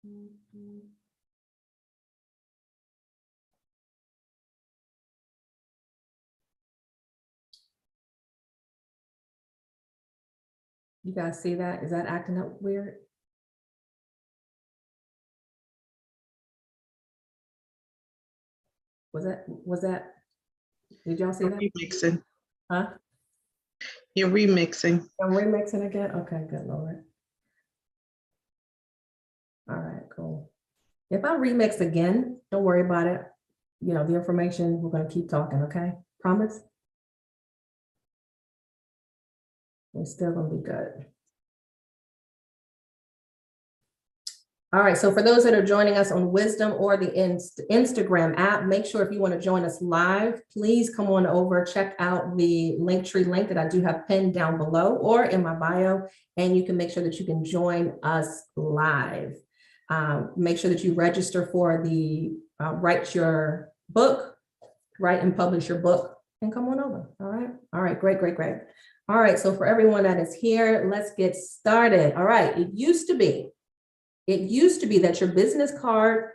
You guys see that? Is that acting up weird? Was that, did y'all see that? Remixing. Huh? You're remixing. I'm remixing again? Okay, good Lord. All right, cool. If I remix again, don't worry about it. You know, the information, we're gonna keep talking, okay? Promise? It's still gonna be good. All right, so for those that are joining us on Wisdom or the Instagram app, make sure if you want to join us live, please come on over, check out the Linktree link that I do have pinned down below or in my bio, and you can make sure that you can join us live. Make sure that you register for the write your book, write and publish your book, and come on over. All right, great. All right, so for everyone that is here, let's get started. All right, it used to be that your business card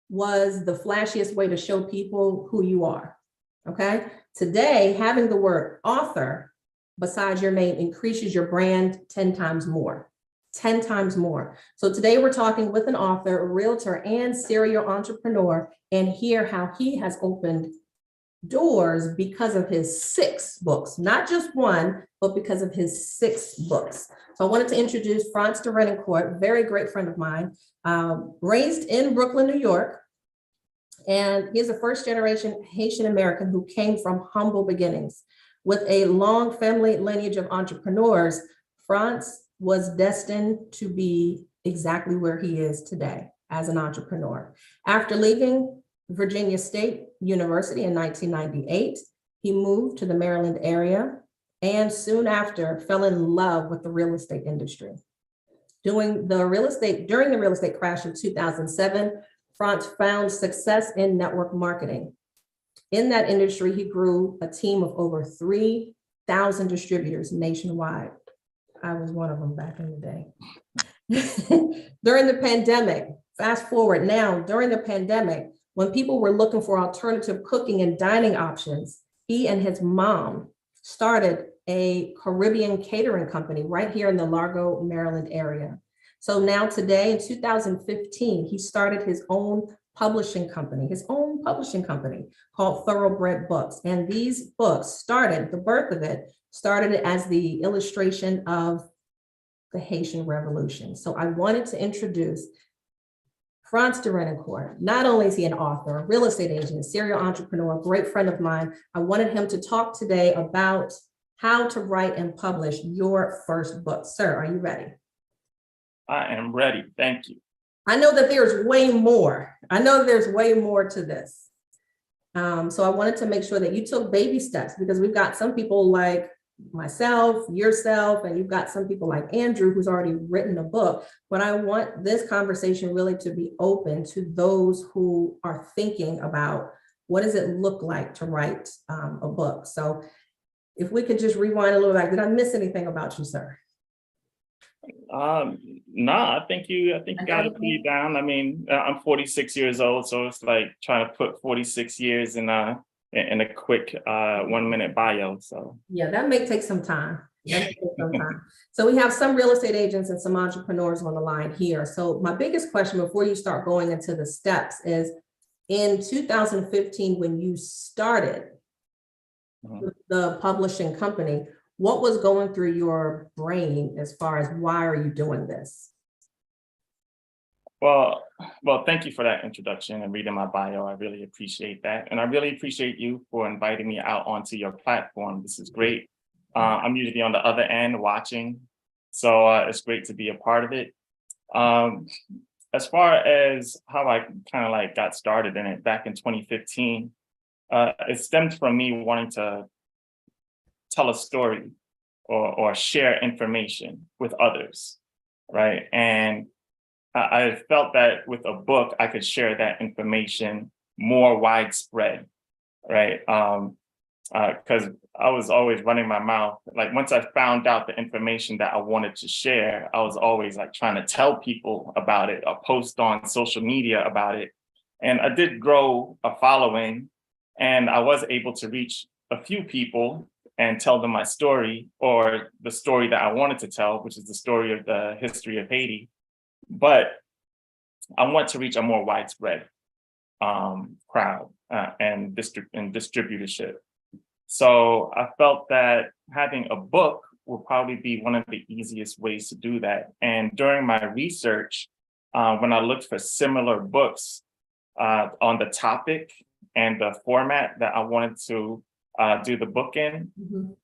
was the flashiest way to show people who you are, okay? Today, having the word author beside your name increases your brand 10 times more, 10 times more. So today we're talking with an author, a realtor, and serial entrepreneur, and hear how he has opened doors because of his 6 books, not just one, but because of his 6 books. So I wanted to introduce Frantz Derenoncourt, very great friend of mine, raised in Brooklyn, New York. And he's a first-generation Haitian American who came from humble beginnings. With a long family lineage of entrepreneurs, Frantz was destined to be exactly where he is today as an entrepreneur. After leaving Virginia State University in 1998, he moved to the Maryland area and soon after fell in love with the real estate industry. During the real estate crash of 2007, Frantz found success in network marketing. In that industry, he grew a team of over 3,000 distributors nationwide. I was one of them back in the day. During the pandemic, fast forward now, during the pandemic, when people were looking for alternative cooking and dining options, he and his mom started a Caribbean catering company right here in the Largo, Maryland area. So now today, in 2015, he started his own publishing company called Thoroughbred Books. And these books the birth of it started as the illustration of the Haitian Revolution. So I wanted to introduce Frantz Derenoncourt. Not only is he an author, a real estate agent, serial entrepreneur, a great friend of mine, I wanted him to talk today about how to write and publish your first book. Sir, are you ready? I am ready. Thank you. I know that there's way more. To this. So I wanted to make sure that you took baby steps, because we've got some people like myself, yourself, and you've got some people like Andrew who's already written a book. But I want this conversation really to be open to those who are thinking about what does it look like to write a book. So if we could just rewind a little bit, did I miss anything about you, sir? No, I think you got it pretty down. I mean, I'm 46 years old, so it's like trying to put 46 years in a quick 1-minute bio. So yeah, that may take some time. So we have some real estate agents and some entrepreneurs on the line here. So my biggest question before you start going into the steps is, in 2015, when you started the publishing company, what was going through your brain as far as why are you doing this? Well, thank you for that introduction and reading my bio. I really appreciate that. And I really appreciate you for inviting me out onto your platform. This is great. I'm usually on the other end watching, so it's great to be a part of it. As far as how I kind of like got started in it back in 2015, it stemmed from me wanting to tell a story or share information with others, right? And I felt that with a book, I could share that information more widespread, right? because I was always running my mouth. Like once I found out the information that I wanted to share, I was always like trying to tell people about it or post on social media about it. And I did grow a following, and I was able to reach a few people and tell them my story, or the story that I wanted to tell, which is the story of the history of Haiti. But I want to reach a more widespread crowd and distributorship. So I felt that having a book would probably be one of the easiest ways to do that. And during my research, when I looked for similar books on the topic and the format that I wanted to do the book in,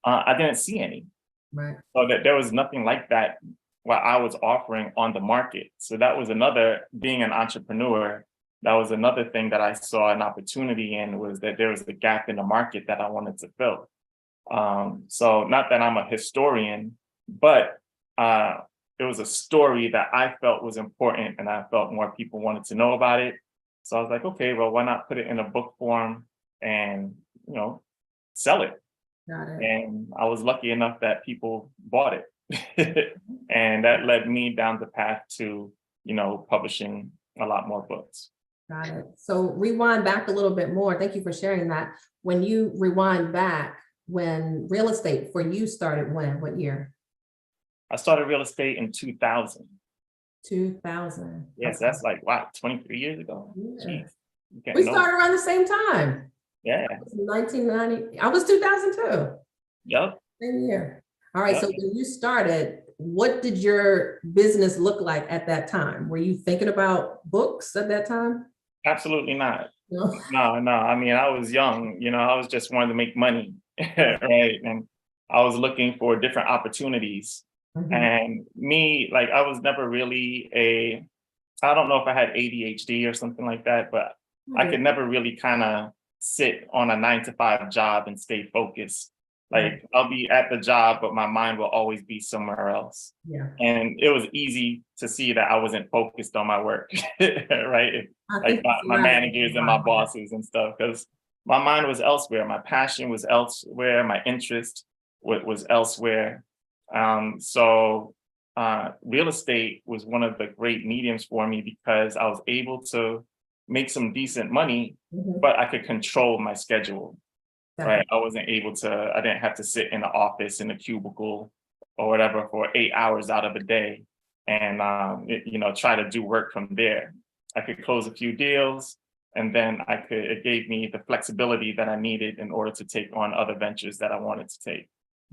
I didn't see any. Right. So that there was nothing like that what I was offering on the market. So that was another, being an entrepreneur, that was another thing that I saw an opportunity in, was that there was a gap in the market that I wanted to fill. So not that I'm a historian, but it was a story that I felt was important, and I felt more people wanted to know about it. So I was like, okay, well, why not put it in a book form and, sell it? Got it. And I was lucky enough that people bought it. And that led me down the path to, publishing a lot more books. Got it. So rewind back a little bit more. Thank you for sharing that. When you rewind back, when real estate for you started, what year? I started real estate in 2000. 2000. Yes, Okay. that's like, wow, 23 years ago. Yeah. Jeez, We started around the same time. Yeah. 1990. I was 2002. Yep. Same year. All right. Yep. So when you started, what did your business look like at that time? Were you thinking about books at that time? Absolutely not. No. No. I mean, I was young, I was just wanting to make money, right? And I was looking for different opportunities. And me, like, I was never really I don't know if I had ADHD or something like that, but I could never really kind of sit on a 9-to-5 job and stay focused. Like, I'll be at the job, but my mind will always be somewhere else. Yeah. And it was easy to see that I wasn't focused on my work, right? Like my managers and my bosses and stuff, because my mind was elsewhere. My passion was elsewhere. My interest was elsewhere. So real estate was one of the great mediums for me, because I was able to make some decent money, but I could control my schedule. Right. I didn't have to sit in the office in a cubicle or whatever for 8 hours out of a day and, try to do work from there. I could close a few deals, and then it gave me the flexibility that I needed in order to take on other ventures that I wanted to take.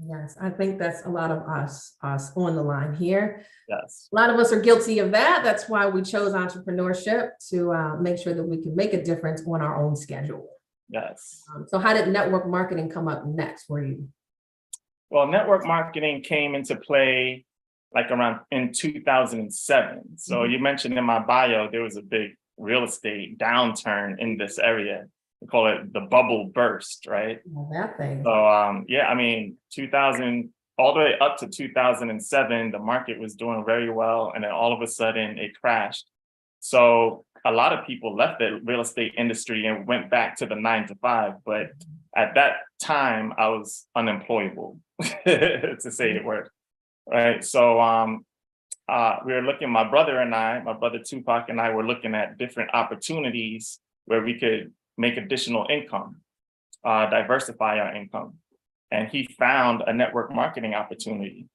Yes, I think that's a lot of us on the line here. Yes. A lot of us are guilty of that. That's why we chose entrepreneurship, to make sure that we can make a difference on our own schedule. Yes. So how did network marketing come up next for you? Well, network marketing came into play like around in 2007. So you mentioned in my bio, there was a big real estate downturn in this area. We call it the bubble burst, right? Well, that thing. So 2000 all the way up to 2007, the market was doing very well, and then all of a sudden it crashed. So a lot of people left the real estate industry and went back to the 9-to-5, but at that time I was unemployable, to say the word, right? So we were looking, my brother Tupac and I were looking at different opportunities where we could make additional income, diversify our income. And he found a network marketing opportunity.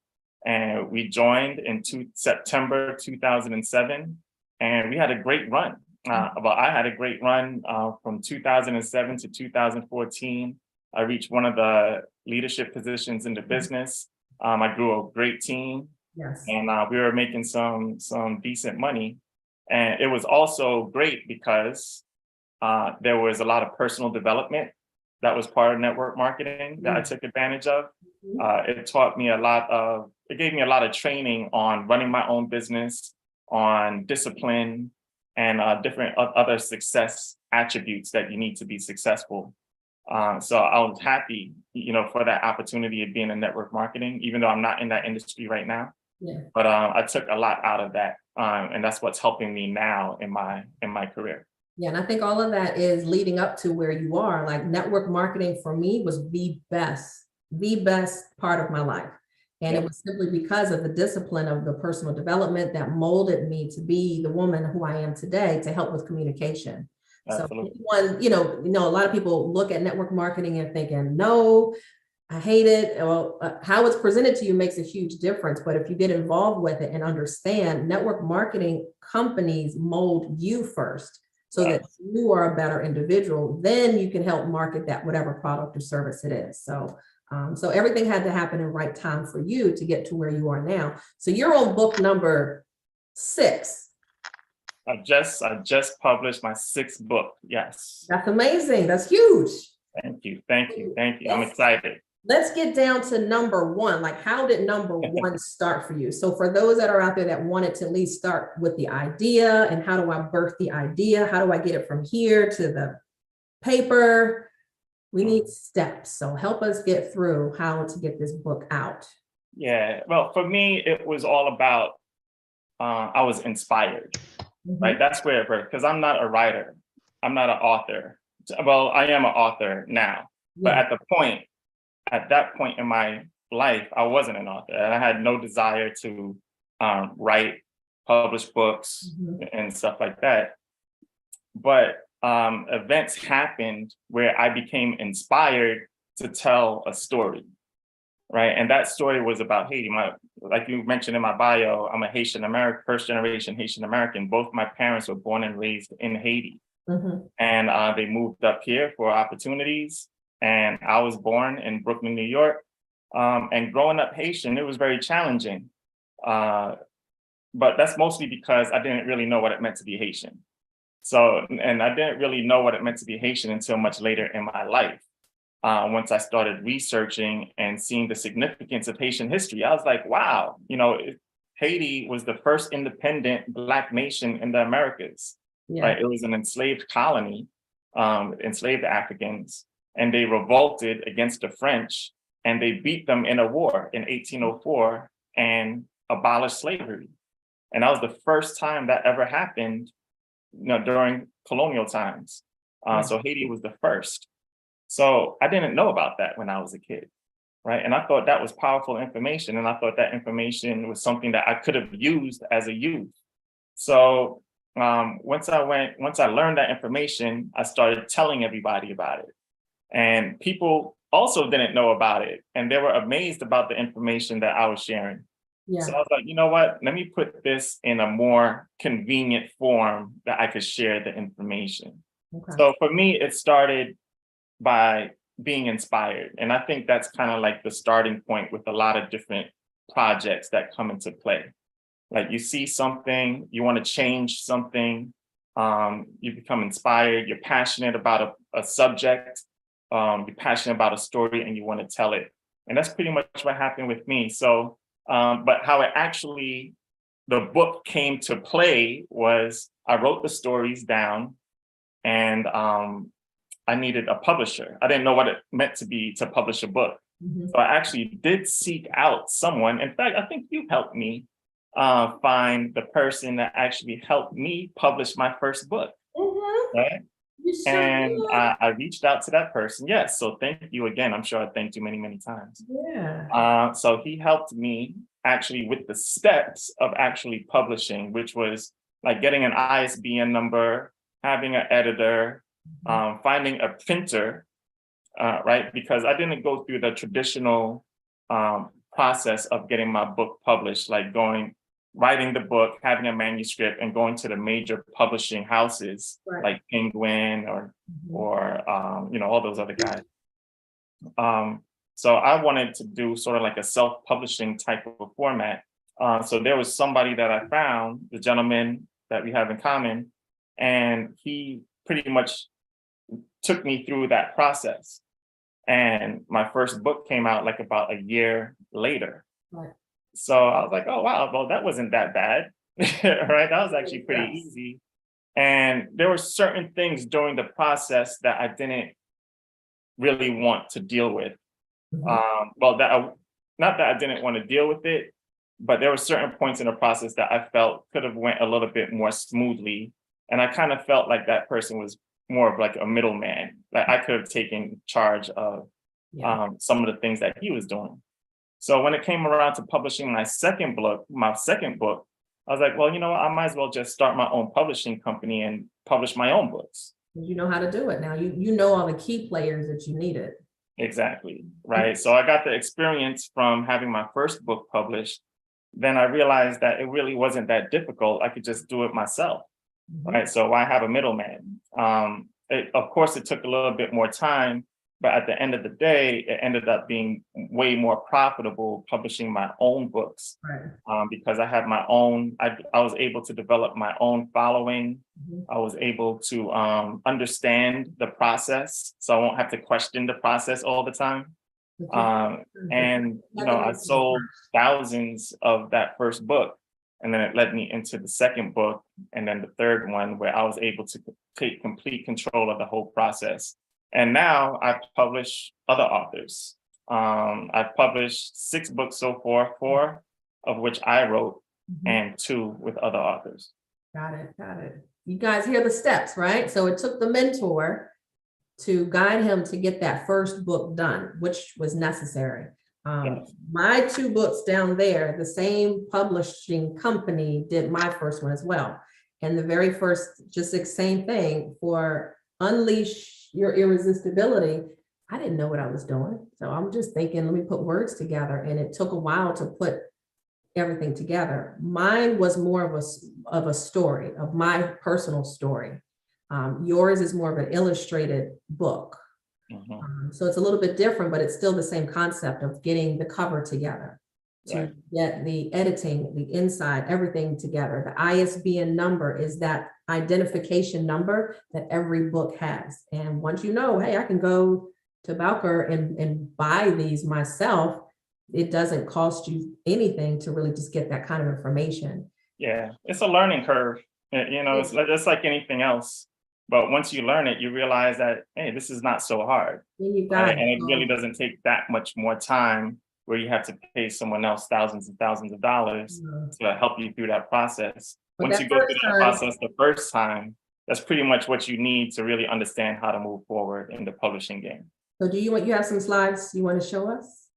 And we joined in September 2007. And we had a great run. I had a great run from 2007 to 2014. I reached one of the leadership positions in the business. I grew a great team. Yes. And we were making some decent money. And it was also great because there was a lot of personal development that was part of network marketing that I took advantage of. It gave me a lot of training on running my own business, on discipline, and different other success attributes that you need to be successful. So I was happy, for that opportunity of being in network marketing, even though I'm not in that industry right now. Yeah. But I took a lot out of that, and that's what's helping me now in my career. Yeah, and I think all of that is leading up to where you are. Like network marketing for me was the best part of my life. And it Yeah, was simply because of the discipline of the personal development that molded me to be the woman who I am today to help with communication. So absolutely. anyone, a lot of people look at network marketing and thinking, no, I hate it. Well, how it's presented to you makes a huge difference. But if you get involved with it and understand, network marketing companies mold you first so that Yes. you are a better individual. Then you can help market that whatever product or service it is. So everything had to happen in right time for you to get to where you are now. So you're on book number 6. I just published my 6th book. Yes. That's amazing. That's huge. Thank you. Thank you. Thank you. I'm Let's excited. let's get down to number 1. Like, how did number 1 start for you? So for those that are out there that wanted to at least start with the idea, and how do I birth the idea? How do I get it from here to the paper? We need steps. So help us get through how to get this book out. Yeah. Well, for me, it was all about I was inspired. Right. Mhm. That's where it worked, because I'm not a writer. I'm not an author. Well, I am an author now, but Yeah. at that point in my life, I wasn't an author, and I had no desire to write, publish books, Mhm. and stuff like that. But events happened where I became inspired to tell a story, right? And that story was about Haiti. Like you mentioned in my bio, I'm a Haitian American, first generation Haitian American. Both my parents were born and raised in Haiti, Mhm. and they moved up here for opportunities. And I was born in Brooklyn, New York. And growing up Haitian, it was very challenging. Uh, but that's mostly because I didn't really know what it meant to be Haitian. So, and I didn't really know what it meant to be Haitian until much later in my life. Once I started researching and seeing the significance of Haitian history, I was like, wow, Haiti was the first independent Black nation in the Americas, Yeah. right? It was an enslaved colony, enslaved Africans, and they revolted against the French, and they beat them in a war in 1804 and abolished slavery. And that was the first time that ever happened, during colonial times. Right. So Haiti was the first. So I didn't know about that when I was a kid, right? And I thought that was powerful information. And I thought that information was something that I could have used as a youth. So once I learned that information, I started telling everybody about it. And people also didn't know about it. And they were amazed about the information that I was sharing. So Yeah. I was like, you know what? Let me put this in a more convenient form that I could share the information. Okay. So for me, it started by being inspired. And I think that's kind of like the starting point with a lot of different projects that come into play. Like you see something, you want to change something, you become inspired, you're passionate about a subject, you're passionate about a story, and you want to tell it. And that's pretty much what happened with me. So, but how the book came to play was I wrote the stories down, and I needed a publisher. I didn't know what it meant to publish a book. Mhm. So I actually did seek out someone. In fact, I think you helped me find the person that actually helped me publish my first book, Mhm. right? You sure And did. I reached out to that person. Yes. So thank you again. I'm sure I thanked you many, many times. Yeah. So he helped me actually with the steps of actually publishing, which was like getting an ISBN number, having an editor, finding a printer, right? Because I didn't go through the traditional process of getting my book published, like writing the book, having a manuscript, and going to the major publishing houses Right. like Penguin Mhm. or all those other guys. So I wanted to do sort of like a self-publishing type of a format. So there was somebody that I found, the gentleman that we have in common, and he pretty much took me through that process. And my first book came out like about a year later. Right. So I was like, oh, wow, well, that wasn't that bad, right? That was actually pretty Yes. easy. And there were certain things during the process that I didn't really want to deal with. Mhm. Well, not that I didn't want to deal with it, but there were certain points in the process that I felt could have went a little bit more smoothly And I kind of felt like that person was more of like a middleman. Like I could have taken charge of some of the things that he was doing. So when it came around to publishing my second book, I was like, well, you know what? I might as well just start my own publishing company and publish my own books. You know how to do it now. You know all the key players that you needed. Exactly, right? So I got the experience from having my first book published. Then I realized that it really wasn't that difficult. I could just do it myself, right? So why have a middleman? Of course, it took a little bit more time, but at the end of the day, it ended up being way more profitable publishing my own books, because I had my own, I was able to develop my own following. I was able to understand the process, so I won't have to question the process all the time. And, you know, I sold thousands of that first book, and then it led me into the second book, and then the third one, where I was able to take complete control of the whole process. And now I publish other authors. I've published 6 books so far, 4 of which I wrote, and 2 with other authors. Got it. You guys hear the steps, right? So it took the mentor to guide him to get that first book done, which was necessary. My 2 books down there, the same publishing company did my first one as well. And the very first, just the same thing for Unleash Your Irresistibility. I didn't know what I was doing. So I'm just thinking, let me put words together. And it took a while to put everything together. Mine was more of a story, of my personal story. Yours is more of an illustrated book. So it's a little bit different, but it's still the same concept of getting the cover together, to get the editing, the inside, everything together. The ISBN number is that identification number that every book has. And once you know, hey, I can go to Bowker and buy these myself, it doesn't cost you anything to really just get that kind of information. Yeah, it's a learning curve. You know, it's like anything else. But once you learn it, you realize that, hey, this is not so hard. And it really doesn't take that much more time where you have to pay someone else thousands and thousands of dollars to help you through that process. Once you go through that process the first time, that's pretty much what you need to really understand how to move forward in the publishing game. So you have some slides you want to show us?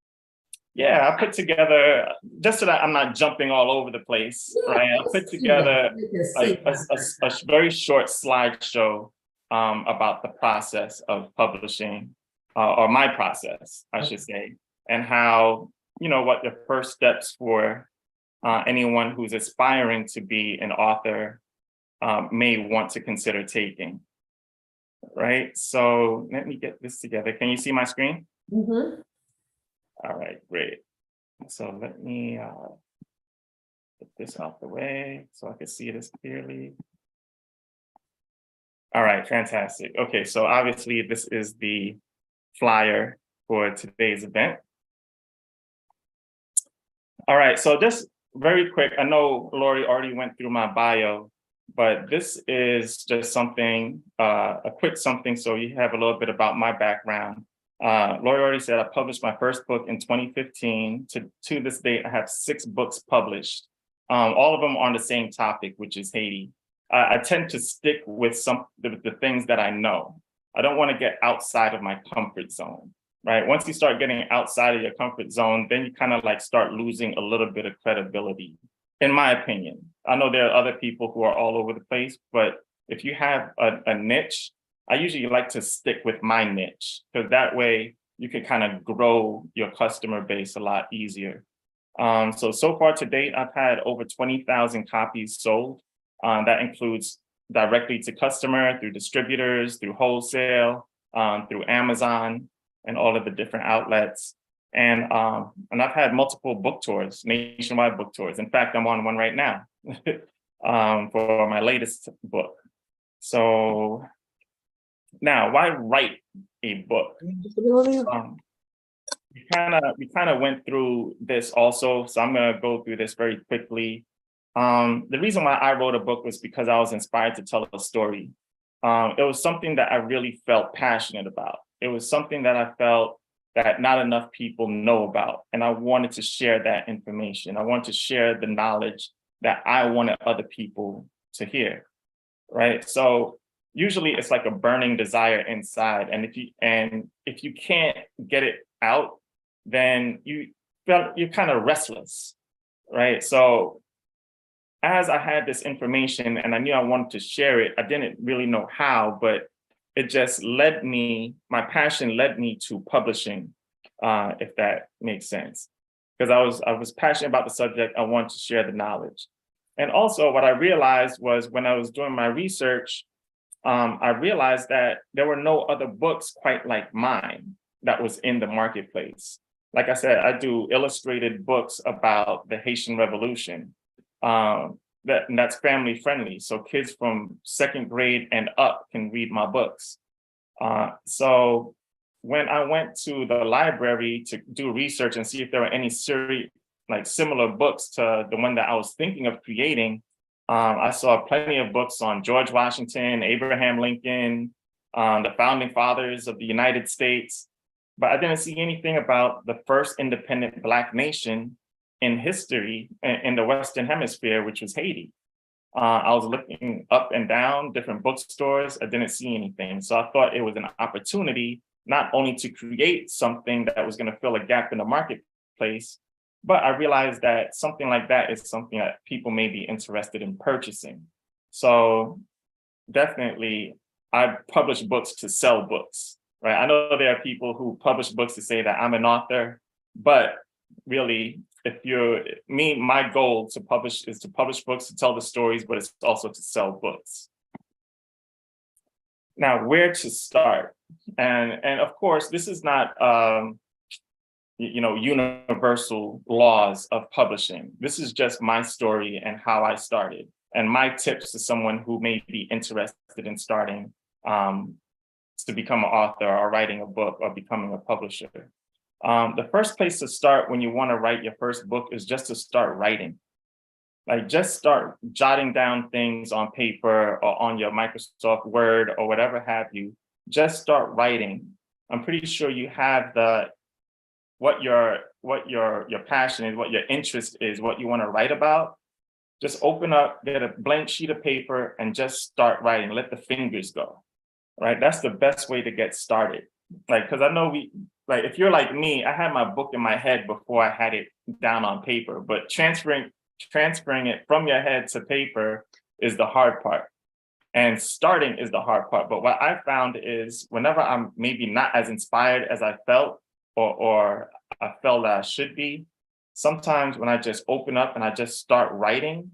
Yeah, I put together, just so that I'm not jumping all over the place, right? I put together like a very short slideshow about the process of publishing, or my process, I should say, and how, you know, what the first steps for anyone who's aspiring to be an author may want to consider taking, right? So let me get this together. Can you see my screen? All right, great. So let me get this out the way so I can see this clearly. All right, fantastic. Okay, so obviously this is the flyer for today's event. All right, so just very quick, I know Lorie already went through my bio, but this is just something, a quick something, so you have a little bit about my background. Lorie already said I published my first book in 2015. To this date, I have 6 books published. All of them on the same topic, which is Haiti. I tend to stick with the things that I know. I don't want to get outside of my comfort zone, right? Once you start getting outside of your comfort zone, then you kind of like start losing a little bit of credibility, in my opinion. I know there are other people who are all over the place, but if you have a niche, I usually like to stick with my niche, because that way you can kind of grow your customer base a lot easier. So far to date, I've had over 20,000 copies sold. That includes directly to customer, through distributors, through wholesale, through Amazon, and all of the different outlets. And I've had multiple book tours, nationwide book tours. In fact, I'm on one right now for my latest book. So now, why write a book? We kind of went through this also, so I'm going to go through this very quickly. The reason why I wrote a book was because I was inspired to tell a story. It was something that I really felt passionate about. It was something that I felt that not enough people know about, and I wanted to share that information. I wanted to share the knowledge that I wanted other people to hear. right? So usually it's like a burning desire inside. And if you can't get it out, then you're kind of restless, right? So as I had this information and I knew I wanted to share it, I didn't really know how, but it just my passion led me to publishing, if that makes sense. Because I was passionate about the subject, I wanted to share the knowledge. And also what I realized was when I was doing my research, I realized that there were no other books quite like mine that was in the marketplace. Like I said, I do illustrated books about the Haitian Revolution. That's family friendly. So kids from 2nd grade and up can read my books. So when I went to the library to do research and see if there were any similar books to the one that I was thinking of creating, I saw plenty of books on George Washington, Abraham Lincoln, the founding fathers of the United States, but I didn't see anything about the first independent Black nation in history in the Western Hemisphere, which was Haiti. I was looking up and down different bookstores. I didn't see anything. So I thought it was an opportunity not only to create something that was going to fill a gap in the marketplace, but I realized that something like that is something that people may be interested in purchasing. So definitely, I publish books to sell books, right? I know there are people who publish books to say that I'm an author, but really, my goal is to publish books, to tell the stories, but it's also to sell books. Now, where to start? And of course, this is not universal laws of publishing. This is just my story and how I started, and my tips to someone who may be interested in starting to become an author or writing a book or becoming a publisher. The first place to start when you want to write your first book is just to start writing. Like just start jotting down things on paper or on your Microsoft Word or whatever have you. Just start writing. I'm pretty sure you have what your passion is, what your interest is, what you want to write about. Just open up, get a blank sheet of paper and just start writing. Let the fingers go, right? That's the best way to get started. Because I know if you're like me, I had my book in my head before I had it down on paper, but transferring it from your head to paper is the hard part. And starting is the hard part. But what I found is whenever I'm maybe not as inspired as I felt or I felt that I should be, sometimes when I just open up and I just start writing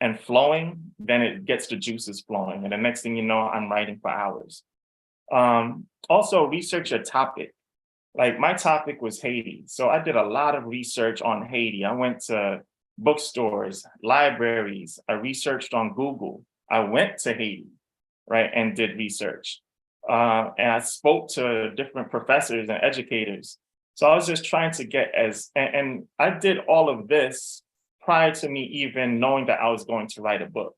and flowing, then it gets the juices flowing. And the next thing you know, I'm writing for hours. Also, research your topic. Like my topic was Haiti. So I did a lot of research on Haiti. I went to bookstores, libraries. I researched on Google. I went to Haiti, right, and did research. And I spoke to different professors and educators. So I was just trying to get and I did all of this prior to me even knowing that I was going to write a book,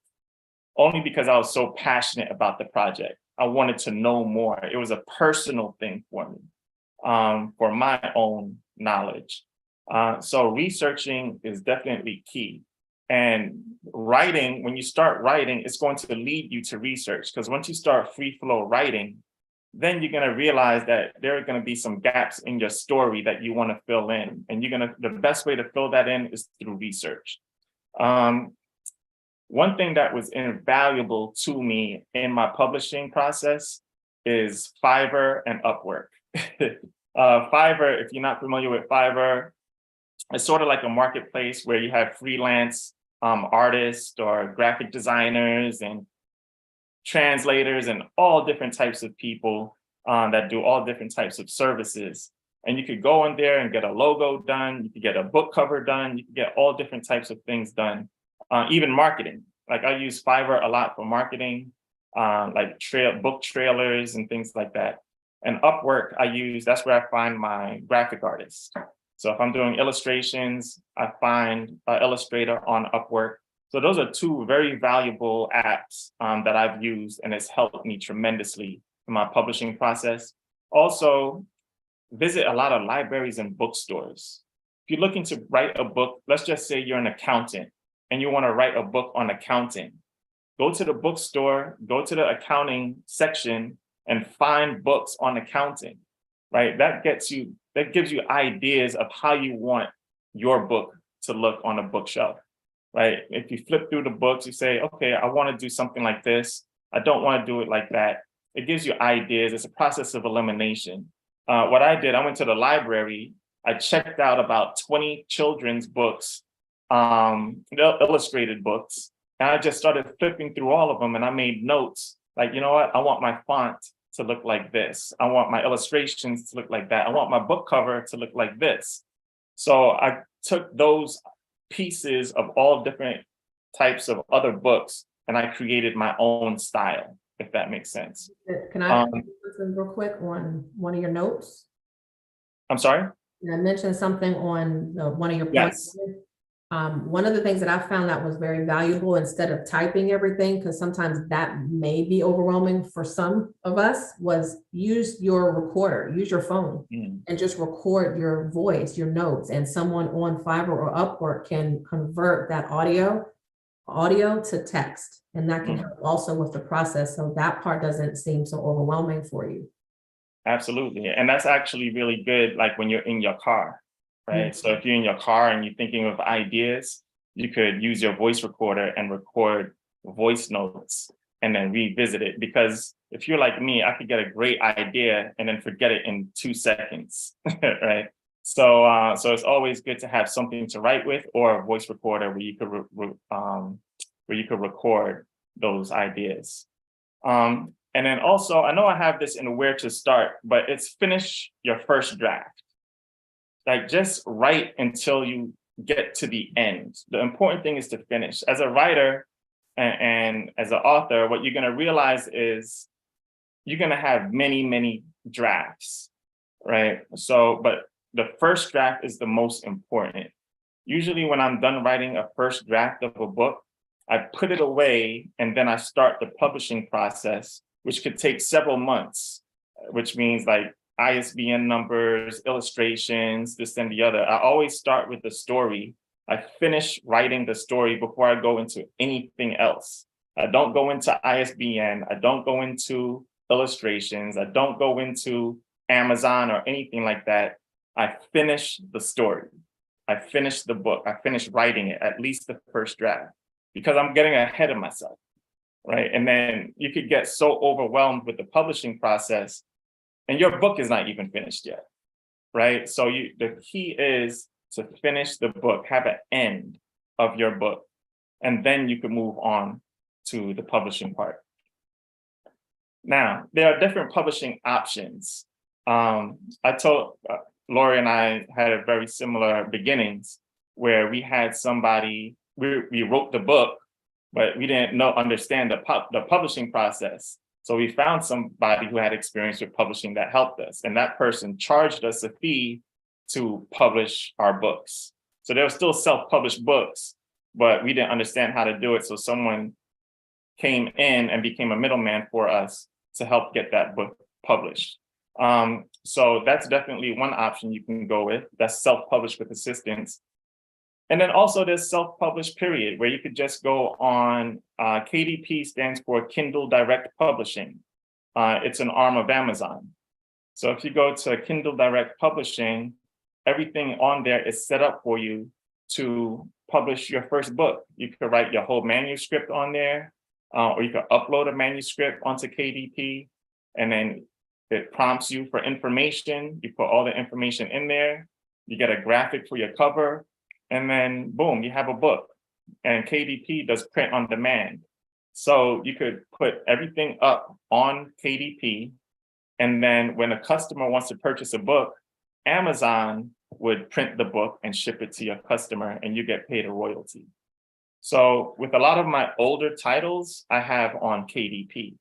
only because I was so passionate about the project. I wanted to know more. It was a personal thing for me, for my own knowledge. So researching is definitely key. And writing, when you start writing, it's going to lead you to research, because once you start free flow writing, then you're going to realize that there are going to be some gaps in your story that you want to fill in. And the best way to fill that in is through research. One thing that was invaluable to me in my publishing process is Fiverr and Upwork. Fiverr, if you're not familiar with Fiverr, it's sort of like a marketplace where you have freelance artists or graphic designers and translators and all different types of people that do all different types of services. And you could go in there and get a logo done, you could get a book cover done, you could get all different types of things done, even marketing. Like I use Fiverr a lot for marketing, like book trailers and things like that. And Upwork, that's where I find my graphic artists. So if I'm doing illustrations, I find an illustrator on Upwork. So those are two very valuable apps that I've used, and it's helped me tremendously in my publishing process. Also, visit a lot of libraries and bookstores. If you're looking to write a book, let's just say you're an accountant and you want to write a book on accounting. go to the bookstore, go to the accounting section and find books on accounting, right? That gives you ideas of how you want your book to look on a bookshelf, right? If you flip through the books, you say, okay, I want to do something like this. I don't want to do it like that. It gives you ideas. It's a process of elimination. What I did, I went to the library. I checked out about 20 children's books, illustrated books. And I just started flipping through all of them, and I made notes like, you know what? I want my font to look like this. I want my illustrations to look like that. I want my book cover to look like this. So I took those pieces of all different types of other books, and I created my own style, if that makes sense. Can I listen real quick on one of your notes? I'm sorry? I mentioned something on one of your points. Yes. One of the things that I found that was very valuable, instead of typing everything, because sometimes that may be overwhelming for some of us, was use your recorder, use your phone, and just record your voice, your notes, and someone on Fiverr or Upwork can convert that audio to text, and that can help also with the process. So that part doesn't seem so overwhelming for you. Absolutely. And that's actually really good, like when you're in your car, right? So if you're in your car and you're thinking of ideas, you could use your voice recorder and record voice notes and then revisit it. Because if you're like me, I could get a great idea and then forget it in 2 seconds, right? So it's always good to have something to write with, or a voice recorder where you could record those ideas. And then also, I know I have this in where to start, but it's finish your first draft. Like, just write until you get to the end. The important thing is to finish. As a writer and as an author, what you're going to realize is you're going to have many, many drafts, right? So, but the first draft is the most important. Usually when I'm done writing a first draft of a book, I put it away and then I start the publishing process, which could take several months, which means like ISBN numbers, illustrations, this and the other. I always start with the story. I finish writing the story before I go into anything else. I don't go into ISBN. I don't go into illustrations. I don't go into Amazon or anything like that. I finish the story. I finish the book. I finish writing it, at least the first draft, because I'm getting ahead of myself, right? And then you could get so overwhelmed with the publishing process and your book is not even finished yet, right? So the key is to finish the book, have an end of your book, and then you can move on to the publishing part. Now, there are different publishing options. I told Lorie and I had a very similar beginnings where we had somebody, we wrote the book, but we didn't understand the publishing process. So we found somebody who had experience with publishing that helped us. And that person charged us a fee to publish our books. So they were still self-published books, but we didn't understand how to do it. So someone came in and became a middleman for us to help get that book published. So that's definitely one option you can go with. That's self-published with assistance. And then also there's self-published period, where you could just go on, KDP stands for Kindle Direct Publishing. It's an arm of Amazon. So if you go to Kindle Direct Publishing, everything on there is set up for you to publish your first book. You could write your whole manuscript on there, or you could upload a manuscript onto KDP, and then it prompts you for information. You put all the information in there. You get a graphic for your cover. And then boom, you have a book. And KDP does print on demand. So you could put everything up on KDP. And then when a customer wants to purchase a book, Amazon would print the book and ship it to your customer, and you get paid a royalty. So with a lot of my older titles, I have on KDP,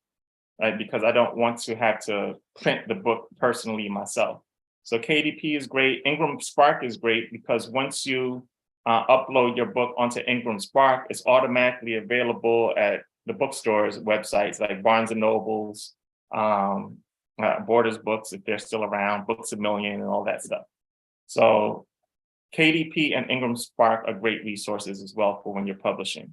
right? Because I don't want to have to print the book personally myself. So KDP is great. Ingram Spark is great because once you upload your book onto Ingram Spark, it's automatically available at the bookstores websites like Barnes and Nobles, Borders Books, if they're still around, Books A Million and all that stuff. So KDP and Ingram Spark are great resources as well for when you're publishing.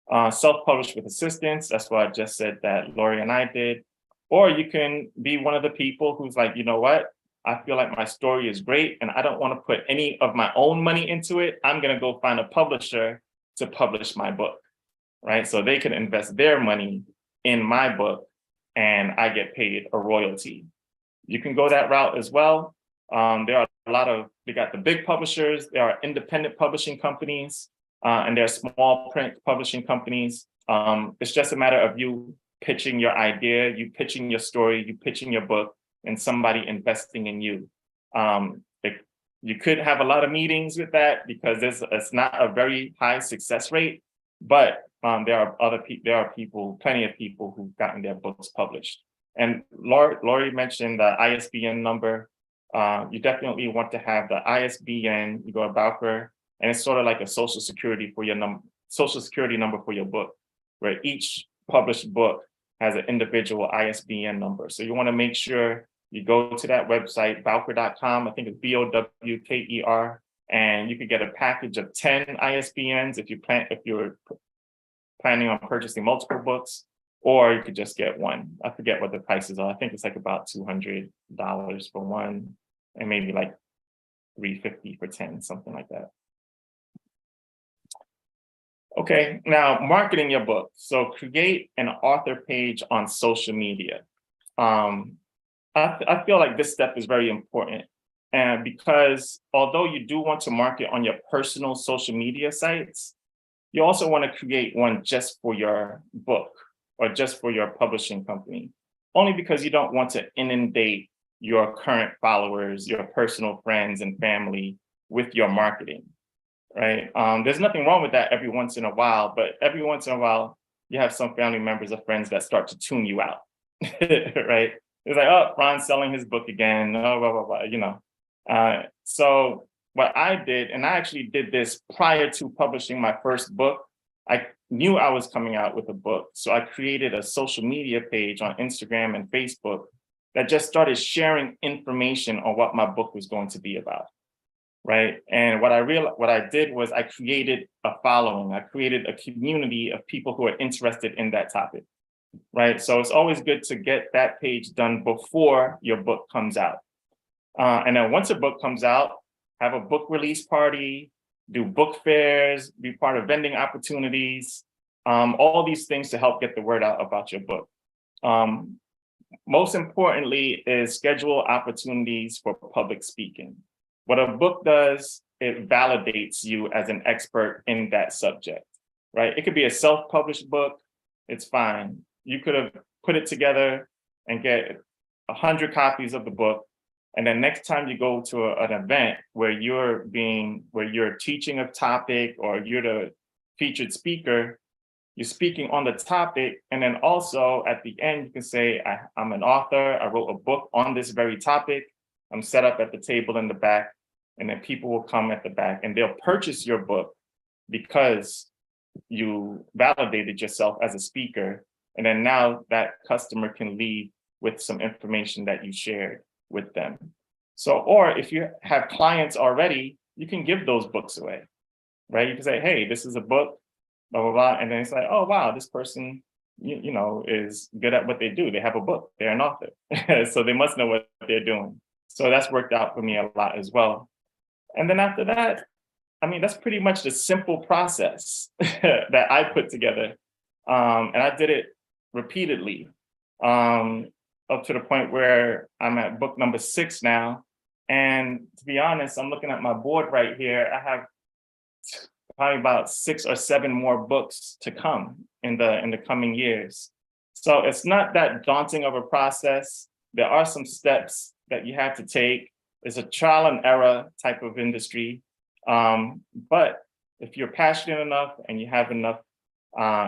self-published with assistance. That's what I just said that Lorie and I did. Or you can be one of the people who's like, you know what? I feel like my story is great and I don't want to put any of my own money into it. I'm going to go find a publisher to publish my book, right? So they can invest their money in my book and I get paid a royalty. You can go that route as well. There are they got the big publishers, there are independent publishing companies, and there are small print publishing companies. It's just a matter of you pitching your idea, you pitching your story, you pitching your book, and somebody investing in you. You could have a lot of meetings with that because it's not a very high success rate, but there are plenty of people who've gotten their books published. And Lorie mentioned the ISBN number. You definitely want to have the ISBN. You go to Bowker, and it's sort of like a social security number for your book, where each published book has an individual ISBN number. So you want to make sure you go to that website, bowker.com. I think it's BOWKER, and you could get a package of 10 ISBNs if you're planning on purchasing multiple books, or you could just get one. I forget what the prices are. I think it's like about $200 for one, and maybe like $350 for 10, something like that. Okay, now marketing your book. So create an author page on social media. I feel like this step is very important, and because although you do want to market on your personal social media sites, you also want to create one just for your book or just for your publishing company, only because you don't want to inundate your current followers, your personal friends and family with your marketing, right? There's nothing wrong with that every once in a while, but every once in a while, you have some family members or friends that start to tune you out, right? It's like, oh, Ron's selling his book again, oh, blah, blah, blah, you know. So what I did, and I actually did this prior to publishing my first book, I knew I was coming out with a book. So I created a social media page on Instagram and Facebook that just started sharing information on what my book was going to be about, right? And what I did was I created a following. I created a community of people who are interested in that topic, right? So it's always good to get that page done before your book comes out. And then once a book comes out, have a book release party, do book fairs, be part of vending opportunities, all these things to help get the word out about your book. Most importantly is schedule opportunities for public speaking. What a book does, it validates you as an expert in that subject, right? It could be a self-published book, it's fine. You could have put it together and get 100 copies of the book. And then next time you go to an event where you're teaching a topic or you're the featured speaker, you're speaking on the topic. And then also at the end, you can say, I'm an author, I wrote a book on this very topic. I'm set up at the table in the back, and then people will come at the back and they'll purchase your book because you validated yourself as a speaker. And then now that customer can leave with some information that you shared with them. So, or if you have clients already, you can give those books away, right? You can say, hey, this is a book, blah, blah, blah. And then it's like, oh, wow, this person, you know, is good at what they do. They have a book, they're an author. So they must know what they're doing. So that's worked out for me a lot as well. And then after that, I mean, that's pretty much the simple process that I put together. And I did it repeatedly. Up to the point where I'm at book number 6 now. And to be honest, I'm looking at my board right here. I have probably about 6 or 7 more books to come in the coming years. So it's not that daunting of a process. There are some steps that you have to take. It's a trial and error type of industry. But if you're passionate enough and you have enough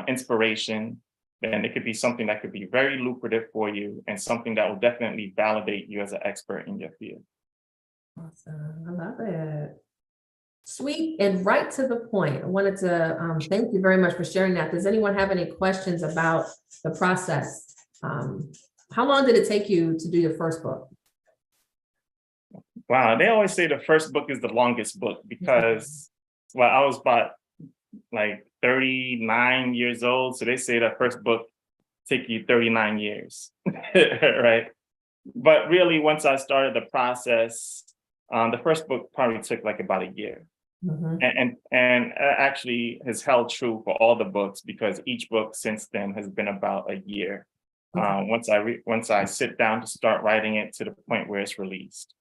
inspiration, then it could be something that could be very lucrative for you and something that will definitely validate you as an expert in your field. Awesome, I love it. Sweet and right to the point. I wanted to thank you very much for sharing that. Does anyone have any questions about the process? How long did it take you to do your first book? Wow, they always say the first book is the longest book because, well, I was about like 39 years old. So they say that first book take you 39 years, right? But really, once I started the process, the first book probably took like about a year. Mhm. And actually has held true for all the books, because each book since then has been about a year. Okay. Once I sit down to start writing it to the point where it's released,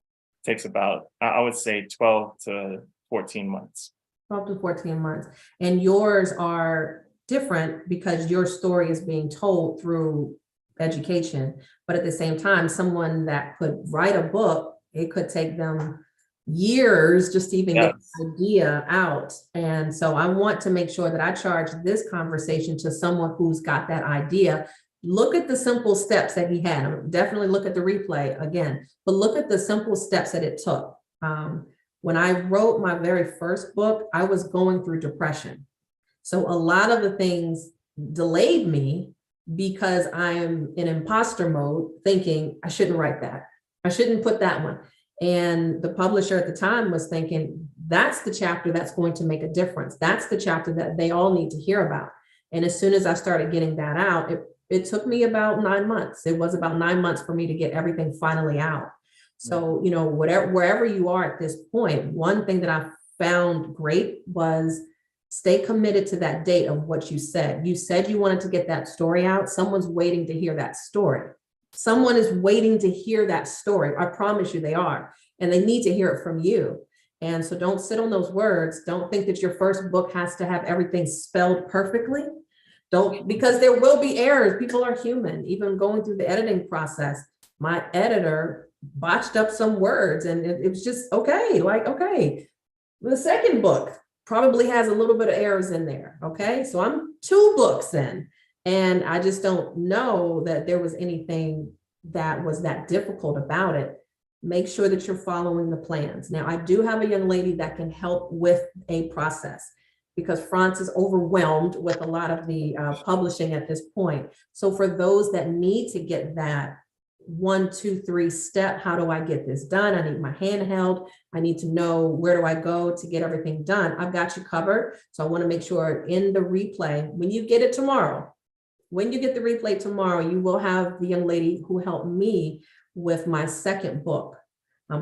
takes about, I would say 12 to 14 months. 12 to 14 months. And yours are different because your story is being told through education. But at the same time, someone that could write a book, it could take them years just to even get Yes. the idea out. And so I want to make sure that I charge this conversation to someone who's got that idea. Look at the simple steps that he had. Definitely look at the replay again, but look at the simple steps that it took. When I wrote my very first book, I was going through depression. So a lot of the things delayed me because I am in imposter mode, thinking I shouldn't write that. I shouldn't put that one. And the publisher at the time was thinking, that's the chapter that's going to make a difference. That's the chapter that they all need to hear about. And as soon as I started getting that out, it took me about 9 months. It was about 9 months for me to get everything finally out. So, wherever you are at this point, one thing that I found great was stay committed to that date of what you said. You said you wanted to get that story out. Someone's waiting to hear that story. Someone is waiting to hear that story. I promise you they are. And they need to hear it from you. And so don't sit on those words. Don't think that your first book has to have everything spelled perfectly. Don't, because there will be errors. People are human. Even going through the editing process, my editor botched up some words and it was just okay. Like, okay, the second book probably has a little bit of errors in there. Okay, so I'm 2 books in, and I just don't know that there was anything that was that difficult about it. Make sure that you're following the plans. Now, I do have a young lady that can help with a process because Frantz is overwhelmed with a lot of the publishing at this point. So for those that need to get that 1, 2, 3 step, how do I get this done? I need my handheld. I need to know where do I go to get everything done. I've got you covered. So I want to make sure in the replay, when you get it tomorrow, when you get the replay tomorrow, you will have the young lady who helped me with my second book.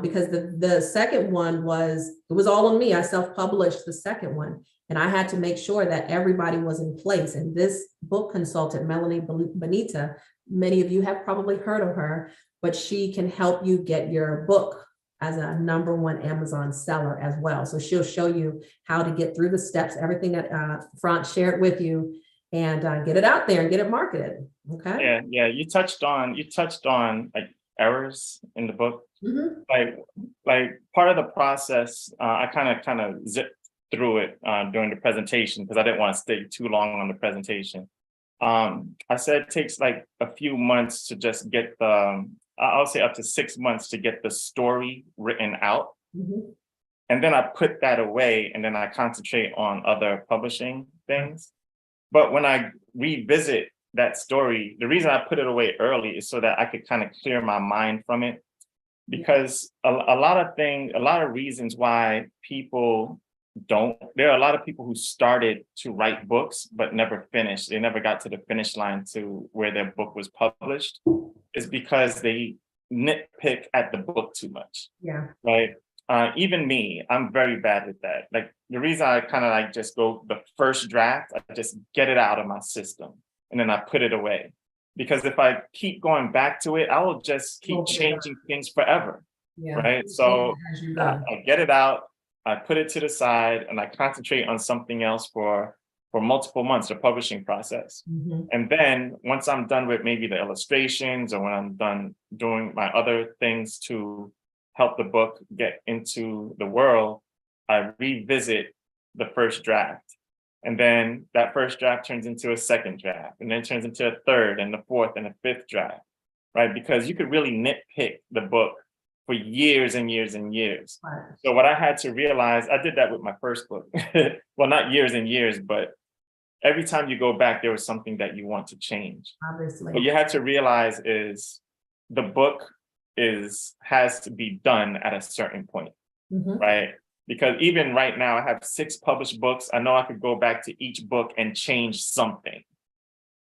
Because the second one it was all on me. I self-published the second one. And I had to make sure that everybody was in place. And this book consultant, Melanie Bonita, many of you have probably heard of her, but she can help you get your book as a #1 Amazon seller as well. So she'll show you how to get through the steps, everything that Frantz shared with you, and get it out there and get it marketed. Okay. Yeah. You touched on like errors in the book. Mhm. Like part of the process, I kind of zipped through it during the presentation because I didn't want to stay too long on the presentation. I said it takes like a few months to just get I'll say up to 6 months to get the story written out. Mhm. And then I put that away and then I concentrate on other publishing things. But when I revisit that story, the reason I put it away early is so that I could kind of clear my mind from it. Because a lot of reasons why people there are a lot of people who started to write books but never finished. They never got to the finish line to where their book was published, is because they nitpick at the book too much. Yeah. Right. Even me, I'm very bad at that. Like the reason I kind of like just go the first draft, I just get it out of my system and then I put it away. Because if I keep going back to it, I will just keep changing things forever. Yeah. Right. So As you I go. get it out, I put it to the side, and I concentrate on something else for multiple months, the publishing process. Mhm. And then once I'm done with maybe the illustrations or when I'm done doing my other things to help the book get into the world, I revisit the first draft. And then that first draft turns into a second draft, and then turns into a third and the fourth and a fifth draft, right? Because you could really nitpick the book for years and years and years. Right. So what I had to realize, I did that with my first book. Well, not years and years, but every time you go back, there was something that you want to change. Obviously. What you had to realize is the book has to be done at a certain point, Mhm. right? because even right now I have 6 published books. I know I could go back to each book and change something,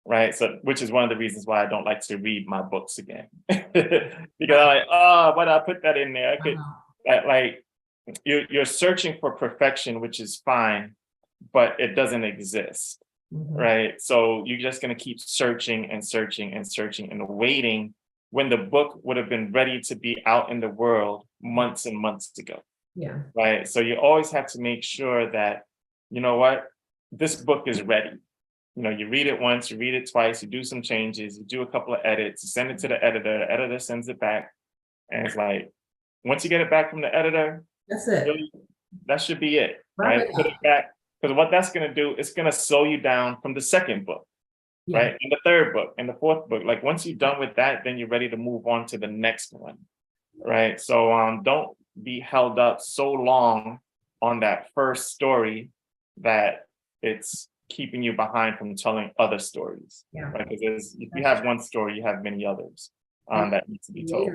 right? So, which is one of the reasons why I don't like to read my books again. Because I'm like, oh, why did I put that in there? I could, like, you're searching for perfection, which is fine, but it doesn't exist, right? So you're just going to keep searching and searching and searching and waiting when the book would have been ready to be out in the world months and months ago. Yeah. Right. So you always have to make sure that, you know what, this book is ready. You know, you read it once, you read it twice, you do some changes, you do a couple of edits, you send it to the editor sends it back. And it's like, once you get it back from the editor, that's it. Really, that should be it. Right. Put it back. Because what that's going to do, it's going to slow you down from the second book. Yeah. Right. And the third book and the fourth book. Like once you're done with that, then you're ready to move on to the next one. Right. So don't be held up so long on that first story that it's keeping you behind from telling other stories. Yeah. Right. Because if you have one story, you have many others that need to be told.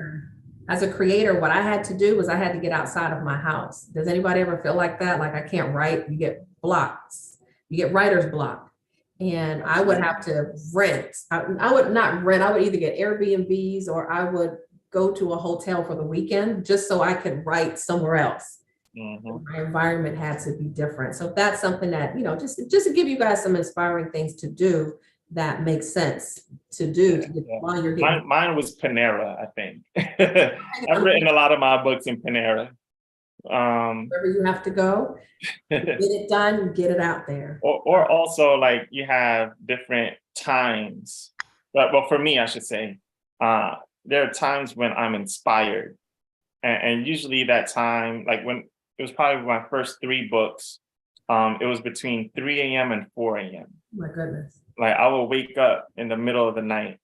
As a creator, what I had to do was I had to get outside of my house. Does anybody ever feel like that? Like I can't write, you get blocks, you get writer's block. And I would have to rent. I would not rent, I would either get Airbnbs or I would go to a hotel for the weekend just so I could write somewhere else. My environment had to be different. So if that's something that, you know, just to give you guys some inspiring things to do that makes sense to do while you're getting. Mine was Panera, I think. I've written a lot of my books in Panera. Wherever you have to go, get it done, get it out there. Or also like you have different times. But well, for me, I should say, there are times when I'm inspired. And usually that time, like when it was probably my first 3 books, it was between 3 a.m. and 4 a.m. My goodness. Like I would wake up in the middle of the night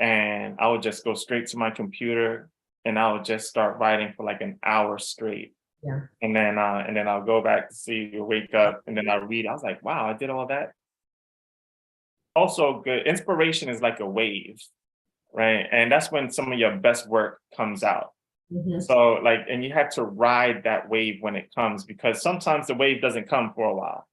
and I would just go straight to my computer and I would just start writing for like an hour straight. Yeah. And then I'll go back to see, wake up, and then I'll read. I was like, wow, I did all that. Also good. Inspiration is like a wave, right? And that's when some of your best work comes out. So like, and you have to ride that wave when it comes, because sometimes the wave doesn't come for a while,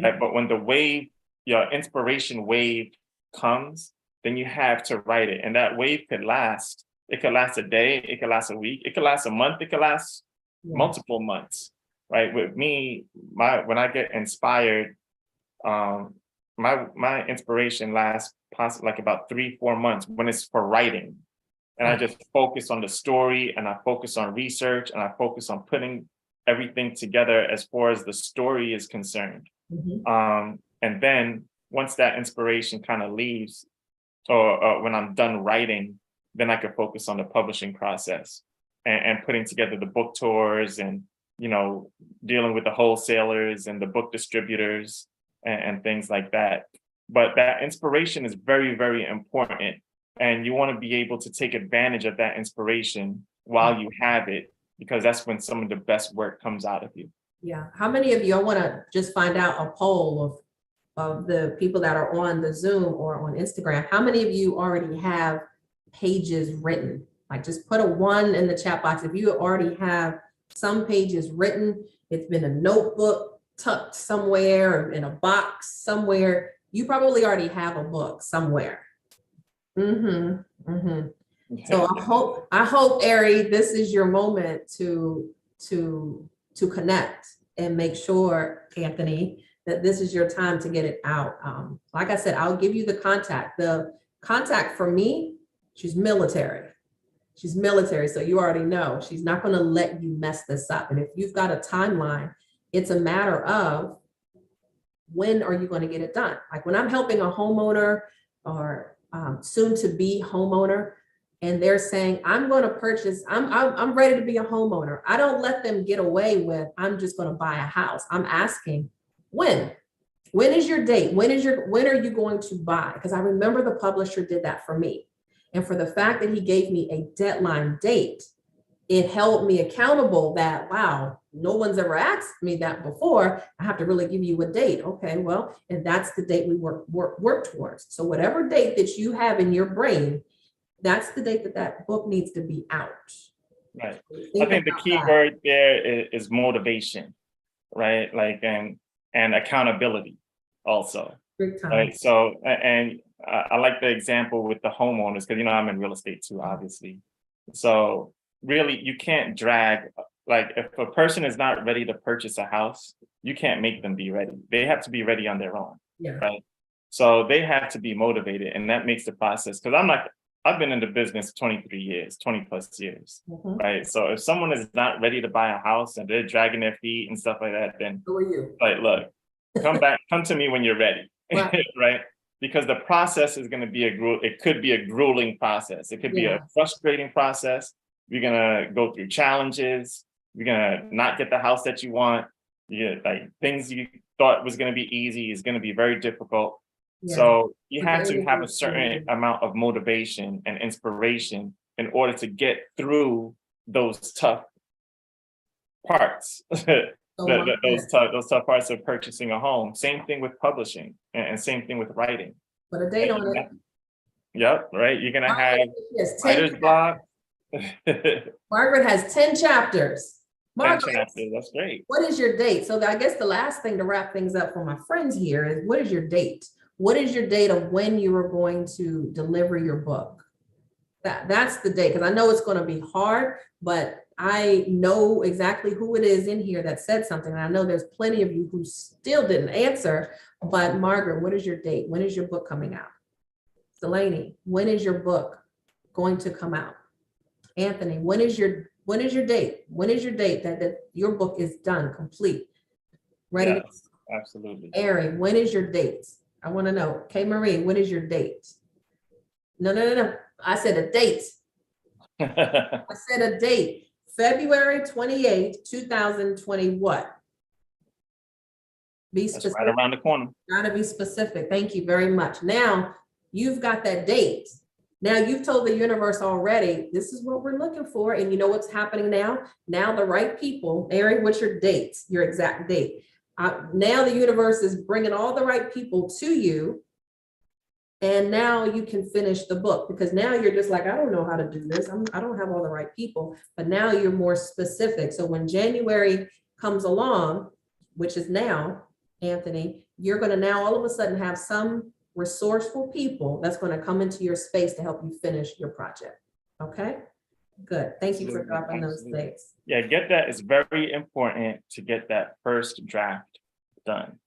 right? But when the wave, your inspiration wave comes, then you have to write it. And that wave could last. It could last a day. It could last a week. It could last a month. It could last multiple months, right? With me, when I get inspired, my inspiration lasts possibly like about 3-4 months when it's for writing. And I just focus on the story and I focus on research and I focus on putting everything together as far as the story is concerned. And then once that inspiration kind of leaves, or when I'm done writing, then I can focus on the publishing process and putting together the book tours and, you know, dealing with the wholesalers and the book distributors and things like that. But that inspiration is very, very important. And you want to be able to take advantage of that inspiration while you have it, because that's when some of the best work comes out of you. Yeah. How many of you, I want to just find out a poll of the people that are on the Zoom or on Instagram. How many of you already have pages written? Like just put a 1 in the chat box. If you already have some pages written, it's been a notebook tucked somewhere or in a box somewhere, you probably already have a book somewhere. So I hope, Ari, this is your moment to connect and make sure, Anthony, that this is your time to get it out. Like I said, I'll give you the contact. The contact for me, she's military. She's military, so you already know she's not going to let you mess this up. And if you've got a timeline, it's a matter of when are you going to get it done? Like when I'm helping a homeowner or soon to be homeowner, and they're saying, I'm going to purchase, I'm ready to be a homeowner. I don't let them get away with, I'm just going to buy a house. I'm asking, when is your date? When are you going to buy? Because I remember the publisher did that for me. And for the fact that he gave me a deadline date, it held me accountable that, wow, no one's ever asked me that before. I have to really give you a date. Okay, well, and that's the date we work towards. So whatever date that you have in your brain, that's the date that book needs to be out. Right. I Think think the about key that. word there is motivation, right? Like, and accountability also, Big time. right? So, and I like the example with the homeowners, because, I'm in real estate too, obviously. So really, you can't drag, like if a person is not ready to purchase a house, you can't make them be ready. They have to be ready on their own, Yeah. right? So they have to be motivated, and that makes the process, because I've been in the business 23 years, 20 plus years, Mhm. right? So if someone is not ready to buy a house and they're dragging their feet and stuff like that, then Who are you? like, look, come to me when you're ready, Right. right? Because the process is going to be it could be a grueling process. It could be Yeah. a frustrating process. You're going to go through challenges. You're going to not get the house that you want. Like things you thought was going to be easy is going to be very difficult. Yeah. So you But have to there have a is- certain amount of motivation and inspiration in order to get through those tough parts. So Margaret, Those tough parts of purchasing a home. Same thing with publishing, and same thing with writing. put a date on it. Yep, right. You're gonna have Yes, 10 writer's block. Margaret has 10 chapters. Margaret, That's great. what is your date? So I guess the last thing to wrap things up for my friends here is, what is your date? What is your date of when you are going to deliver your book? That's the date, because I know it's going to be hard, but I know exactly who it is in here that said something. And I know there's plenty of you who still didn't answer. But Margaret, what is your date? When is your book coming out? Delaney, when is your book going to come out? Anthony, when is your date? When is your date that your book is done, complete, ready? Yes, absolutely. Ari, when is your date? I want to know. K. Marie, when is your date? No. I said a date. I said a date. February 28th, 2020 what? Be That's specific. right around the corner. Gotta be specific. Thank you very much. Now you've got that date. Now you've told the universe already, this is what we're looking for. And you know what's happening now? Now the right people, Ari, what's your date? Your exact date. Now the universe is bringing all the right people to you. And now you can finish the book, because now you're just like, I don't know how to do this. I don't have all the right people, but now you're more specific. So when January comes along, which is now, Anthony, you're going to now all of a sudden have some resourceful people that's going to come into your space to help you finish your project. Okay, good. Thank you for dropping those things. Yeah, get that. It's very important to get that first draft done,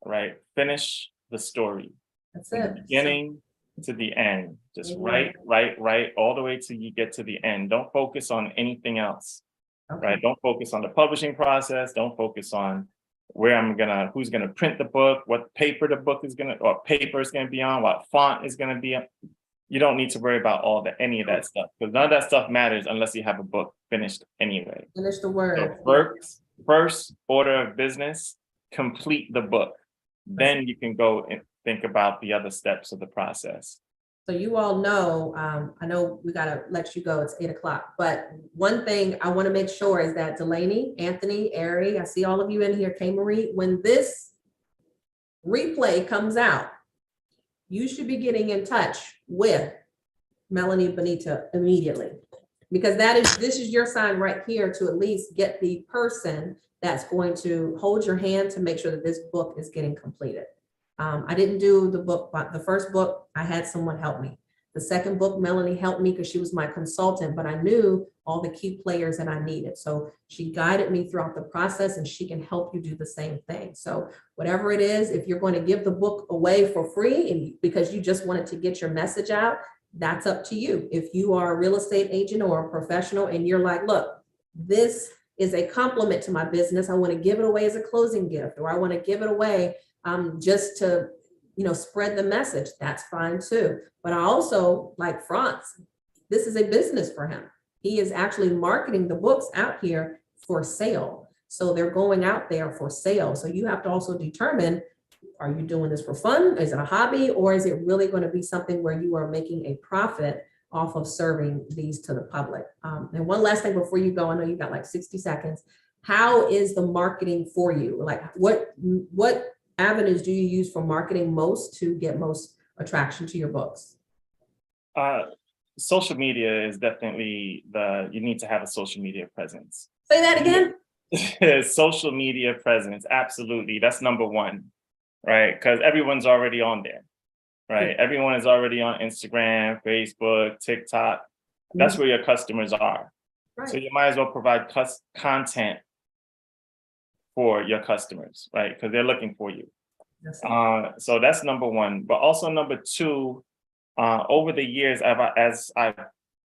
right? Finish the story. That's From it. the beginning to the end. Just Amen. write all the way till you get to the end. Don't focus on anything else, Okay. right? Don't focus on the publishing process. Don't focus on who's gonna print the book, what paper the book is gonna, or paper is gonna be on, what font is gonna be on. You don't need to worry about any of that stuff, because none of that stuff matters unless you have a book finished anyway. Finish the word. So first order of business, complete the book. Then you can go and think about the other steps of the process. So you all know, I know we got to let you go. It's 8 o'clock. But one thing I want to make sure is that Delaney, Anthony, Ari, I see all of you in here, K. Marie, when this replay comes out, you should be getting in touch with Melanie Benita immediately. Because this is your sign right here to at least get the person that's going to hold your hand to make sure that this book is getting completed. I didn't do the book, but the first book, I had someone help me. The second book, Melanie helped me because she was my consultant, but I knew all the key players that I needed. So she guided me throughout the process, and she can help you do the same thing. So whatever it is, if you're going to give the book away for free and because you just wanted to get your message out, that's up to you. If you are a real estate agent or a professional and you're like, look, this is a compliment to my business. I want to give it away as a closing gift, or I want to give it away just to, spread the message. That's fine too. But I also, like Frantz, this is a business for him. He is actually marketing the books out here for sale. So they're going out there for sale. So you have to also determine, are you doing this for fun? Is it a hobby? Or is it really going to be something where you are making a profit off of serving these to the public? And one last thing before you go, I know you've got like 60 seconds. How is the marketing for you? Like what avenues do you use for marketing most to get most attraction to your books? social media is definitely you need to have a social media presence. Say that again. Social media presence, absolutely. That's number one, right? Because everyone's already on there, right? Everyone is already on Instagram, Facebook, TikTok. That's where your customers are. Right. So you might as well provide content for your customers, right? Because they're looking for you. Yes. So that's number one. But also number two, over the years, as I've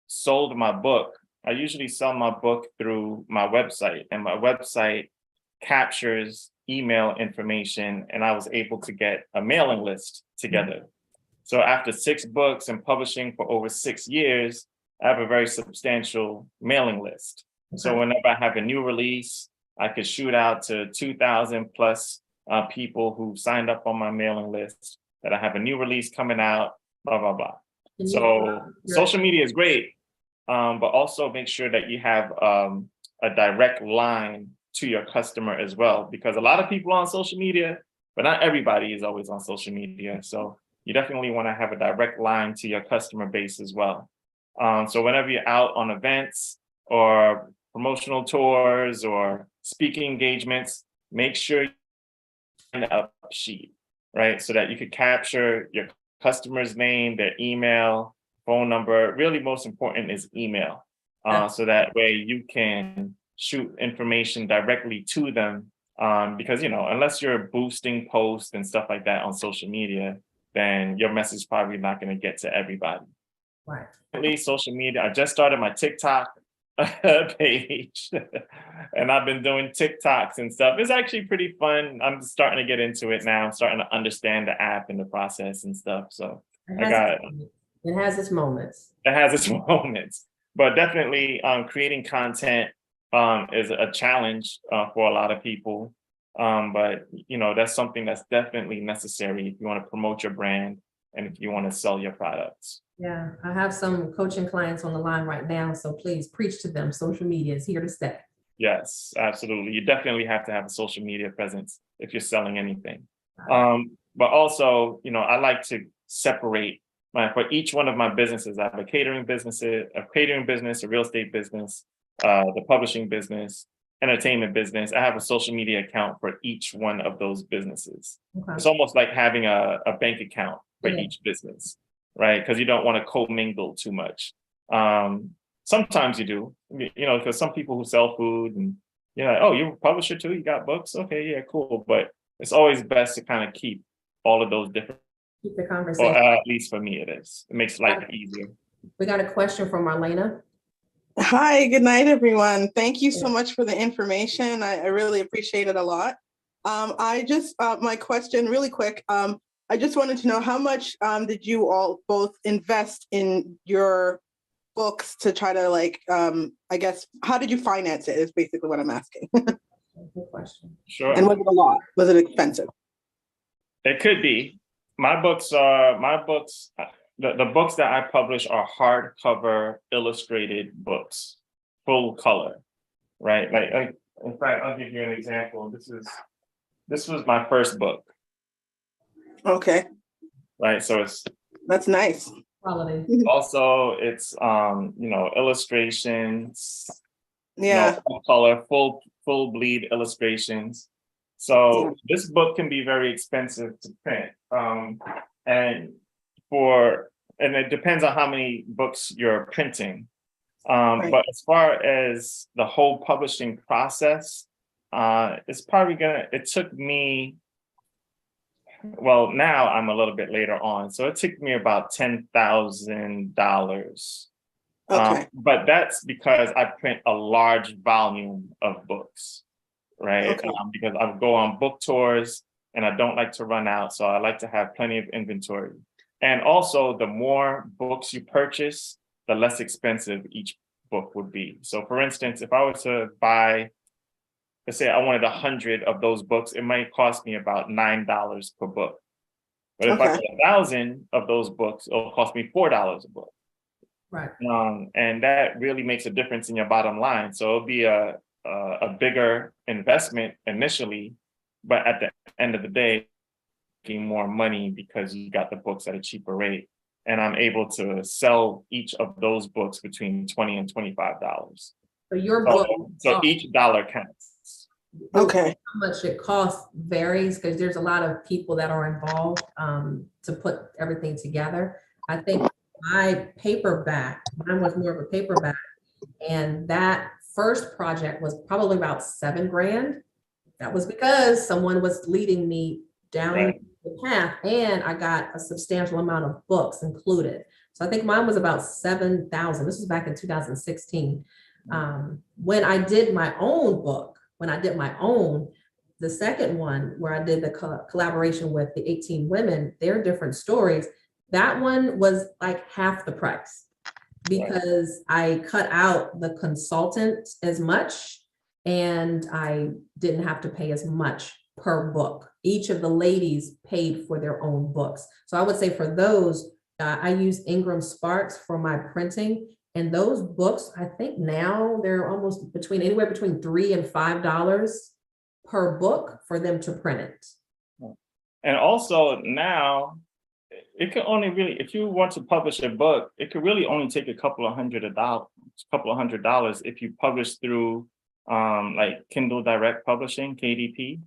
sold my book, I usually sell my book through my website, and my website captures email information, and I was able to get a mailing list together. So after 6 books and publishing for over 6 years, I have a very substantial mailing list. So whenever I have a new release, I could shoot out to 2,000 plus people who signed up on my mailing list that I have a new release coming out, blah, blah, blah. So social media is great, but also make sure that you have a direct line to your customer as well, because a lot of people are on social media, but not everybody is always on social media. So you definitely want to have a direct line to your customer base as well. So whenever you're out on events or promotional tours or speaking engagements, make sure you have an up sheet, right? So that you could capture your customer's name, their email, phone number. Really, most important is email. So that way you can shoot information directly to them. Because, unless you're boosting posts and stuff like that on social media, then your message is probably not going to get to everybody. Right. At least social media. I just started my TikTok page and I've been doing TikToks and stuff. It's actually pretty fun. I'm starting to get into it now. I'm starting to understand the app and the process and stuff. So it has its moments. It has its moments, but definitely creating content is a challenge for a lot of people. But that's something that's definitely necessary if you want to promote your brand and if you want to sell your products. Yeah, I have some coaching clients on the line right now, so please preach to them. Social media is here to stay. Yes, absolutely. You definitely have to have a social media presence if you're selling anything. But also, I like to separate for each one of my businesses. I have a catering business, a real estate business, the publishing business, entertainment business. I have a social media account for each one of those businesses. It's almost like having a bank account for each business, right? Because you don't want to commingle too much. Sometimes you do, because some people who sell food and you're like, oh, you're a publisher too? You got books? Okay, yeah, cool. But it's always best to kind of keep all of those different. Keep the conversation. Or at least for me, it is. It makes life easier. We got a question from Marlena. Hi, good night, everyone. Thank you so much for the information. I really appreciate it a lot. My question really quick. I just wanted to know how much did you all both invest in your books to try to how did you finance it is basically what I'm asking. Good question. Sure. And was it a lot? Was it expensive? It could be. The books that I publish are hardcover illustrated books, full color, right? Like in fact, I'll give you an example. This was my first book. Okay. Right. So that's nice. Quality. Also, it's illustrations. Yeah. Full color, full bleed illustrations. So this book can be very expensive to print. And it depends on how many books you're printing. Right. But as far as the whole publishing process, it took me, well, now I'm a little bit later on. So it took me about $10,000. Okay. But that's because I print a large volume of books, right? Okay. Because I go on book tours and I don't like to run out. So I like to have plenty of inventory. And also, the more books you purchase, the less expensive each book would be. So for instance, if I were to buy, let's say I wanted 100 of those books, it might cost me about $9 per book. But if I get 1,000 of those books, it'll cost me $4 a book. Right. And that really makes a difference in your bottom line. So it'll be a bigger investment initially, but at the end of the day, making more money because you got the books at a cheaper rate. and I'm able to sell each of those books between $20 and $25. So your book, So each dollar counts. Okay. how much it costs varies because there's a lot of people that are involved to put everything together. I think mine was more of a paperback, and that first project was probably about $7,000. That was because someone was leading me down Right. the path, and I got a substantial amount of books included. So I think mine was about 7,000. This was back in 2016. When I did my own book, the second one where I did the collaboration with the 18 women, their different stories, that one was like half the price because I cut out the consultant as much and I didn't have to pay as much per book. Each of the ladies paid for their own books. So I would say for those, I use Ingram Sparks for my printing. And those books, I think now they're almost anywhere between $3 and $5 per book for them to print it. And also now, it can only really, if you want to publish a book, it could really only take a couple of hundred dollars if you publish through like Kindle Direct Publishing, KDP,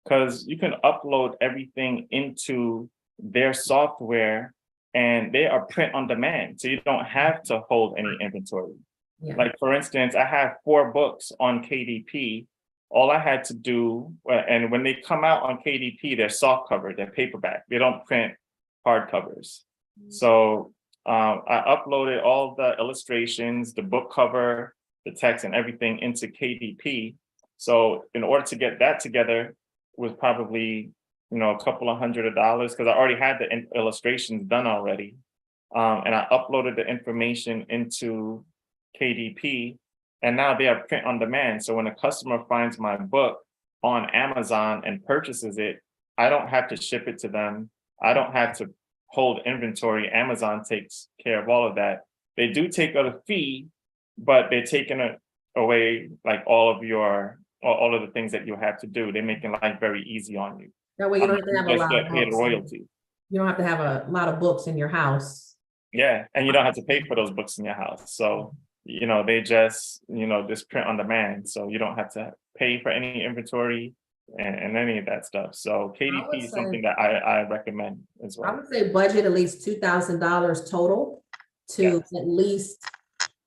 because you can upload everything into their software and they are print on demand. So you don't have to hold any inventory. Yeah. Like for instance, I have 4 books on KDP. All I had to do, and when they come out on KDP, they're soft cover, they're paperback. They don't print hardcovers. So I uploaded all the illustrations, the book cover, the text and everything into KDP. So in order to get that together was probably, a couple of $100 because I already had the illustrations done already. And I uploaded the information into KDP and now they are print on demand. So when a customer finds my book on Amazon and purchases it, I don't have to ship it to them. I don't have to hold inventory. Amazon takes care of all of that. They do take a fee, but they're taking away like all of the things that you have to do. They're making life very easy on you. That way you don't have to have a Just lot get of paid books. royalty. You don't have to have a lot of books in your house. Yeah, and you don't have to pay for those books in your house. So, they just, just print on demand. So you don't have to pay for any inventory and any of that stuff. So KDP is something that I recommend as well. I would say budget at least $2,000 total to at least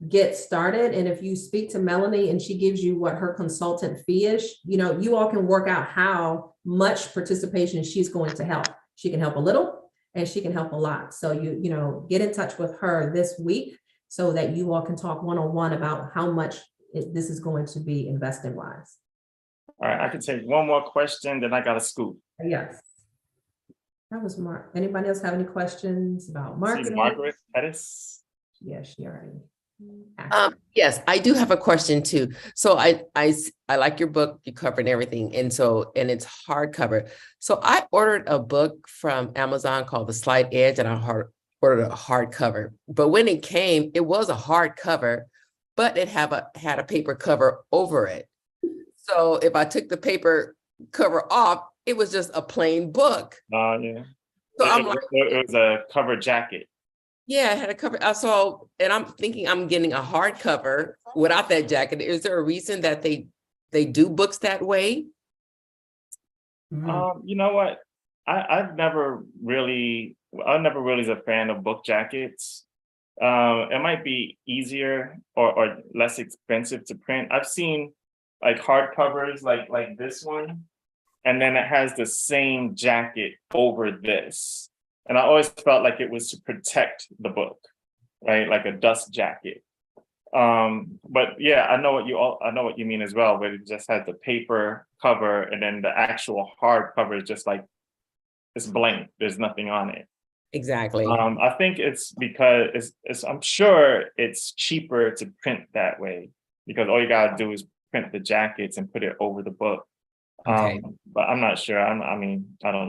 get started. And if you speak to Melanie and she gives you what her consultant fee is, you all can work out how much participation she's going to help. She can help a little and she can help a lot. So get in touch with her this week so that you all can talk one-on-one about how much this is going to be investing wise. All right, I can take one more question, then I got a scoop. Yes. That was Mark. Anybody else have any questions about marketing? See Margaret Pettis. Yes, she already. Yes, I do have a question too. So I like your book, you covered everything. And it's hardcover. So I ordered a book from Amazon called The Slight Edge and I ordered a hardcover. But when it came, it was a hardcover, but it had a paper cover over it. So if I took the paper cover off, it was just a plain book. Yeah. So it was a cover jacket. Yeah, I had a cover. And I'm thinking I'm getting a hardcover without that jacket. Is there a reason that they do books that way? You know what? I've never really was a fan of book jackets. It might be easier or less expensive to print. I've seen like hardcovers like this one, and then it has the same jacket over this. And I always felt like it was to protect the book, right? Like a dust jacket. But yeah, I know what you mean as well, where it just has the paper cover and then the actual hard cover is just like, it's blank. There's nothing on it. Exactly. I think it's because I'm sure it's cheaper to print that way because all you gotta do is print the jackets and put it over the book. Okay. But I'm not sure. I don't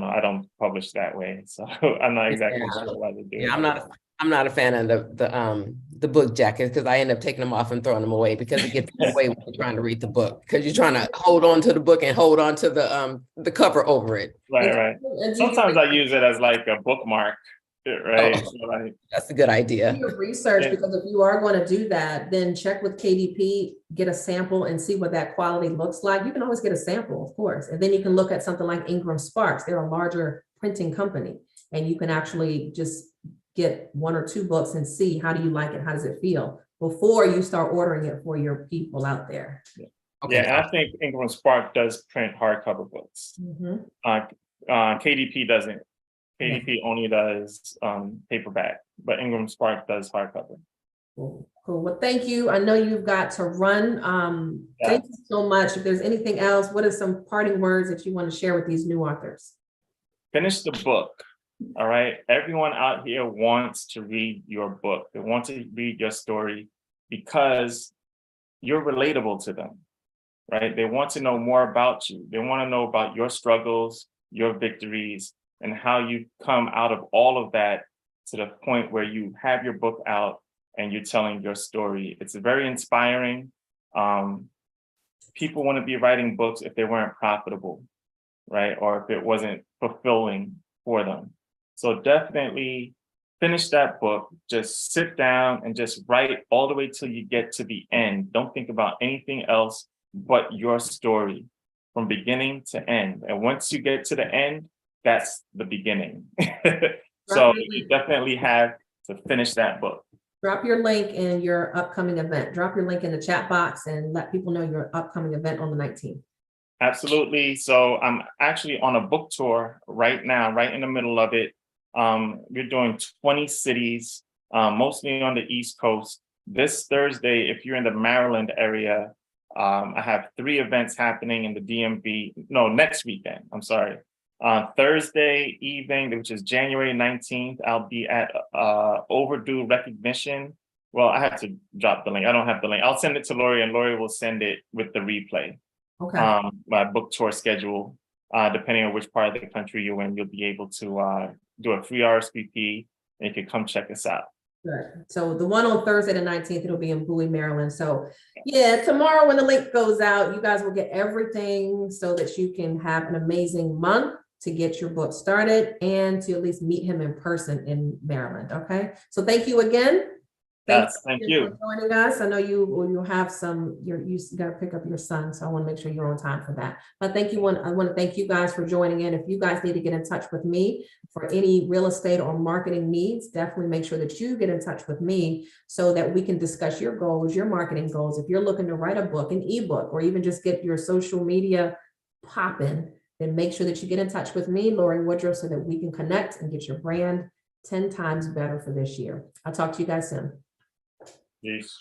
know. I don't publish that way, so I'm not exactly sure why they do. Yeah, I'm not a fan of the book jackets because I end up taking them off and throwing them away because it gets away when you're trying to read the book because you're trying to hold on to the book and hold on to the cover over it. Right. Sometimes I use it as like a bookmark, right? Oh. So like, That's a good idea. Do your research, Yeah. because if you are going to do that, then check with KDP, get a sample and see what that quality looks like. You can always get a sample, of course, and then you can look at something like Ingram Sparks. They're a larger printing company, and you can actually just get 1 or 2 books and see how do you like it, how does it feel before you start ordering it for your people out there. Okay. yeah, and I think Ingram Spark does print hardcover books. Mhm. KDP doesn't. KDP only does paperback, but Ingram Spark does hardcover. Cool. Cool. Well, thank you. I know you've got to run. Thank you so much. If there's anything else, what are some parting words that you want to share with these new authors? Finish the book. All right. Everyone out here wants to read your book. They want to read your story because you're relatable to them, right? They want to know more about you. They want to know about your struggles, your victories, and how you come out of all of that to the point where you have your book out and you're telling your story. It's very inspiring. People want to be writing books if they weren't profitable, right? Or if it wasn't fulfilling for them. So definitely finish that book. Just sit down and just write all the way till you get to the end. Don't think about anything else but your story from beginning to end. And once you get to the end, that's the beginning. So you definitely have to finish that book. Drop your link in your upcoming event. Drop your link in the chat box and let people know your upcoming event on the 19th. Absolutely. So I'm actually on a book tour right now, right in the middle of it. We're doing 20 cities, mostly on the East Coast. This Thursday, if you're in the Maryland area, I have 3 events happening in the DMV. No, next weekend. I'm sorry. Thursday evening, which is January 19th, I'll be at Overdue Recognition. Well, I have to drop the link. I don't have the link. I'll send it to Lorie, and Lorie will send it with the replay. Okay. My book tour schedule, depending on which part of the country you're in, you'll be able to do a free RSVP, and you can come check us out. Good. So the one on Thursday, the 19th, it'll be in Bowie, Maryland. So yeah, tomorrow when the link goes out, you guys will get everything so that you can have an amazing month to get your book started and to at least meet him in person in Maryland. Okay. So thank you again. Yes, thank For you. joining us. I know you'll have you got to pick up your son, so I want to make sure you're on time for that. But thank you. I want to thank you guys for joining in. If you guys need to get in touch with me for any real estate or marketing needs, definitely make sure that you get in touch with me so that we can discuss your goals, your marketing goals. If you're looking to write a book, an ebook, or even just get your social media popping, then make sure that you get in touch with me, Lorie Woodruff, so that we can connect and get your brand 10 times better for this year. I'll talk to you guys soon. Peace.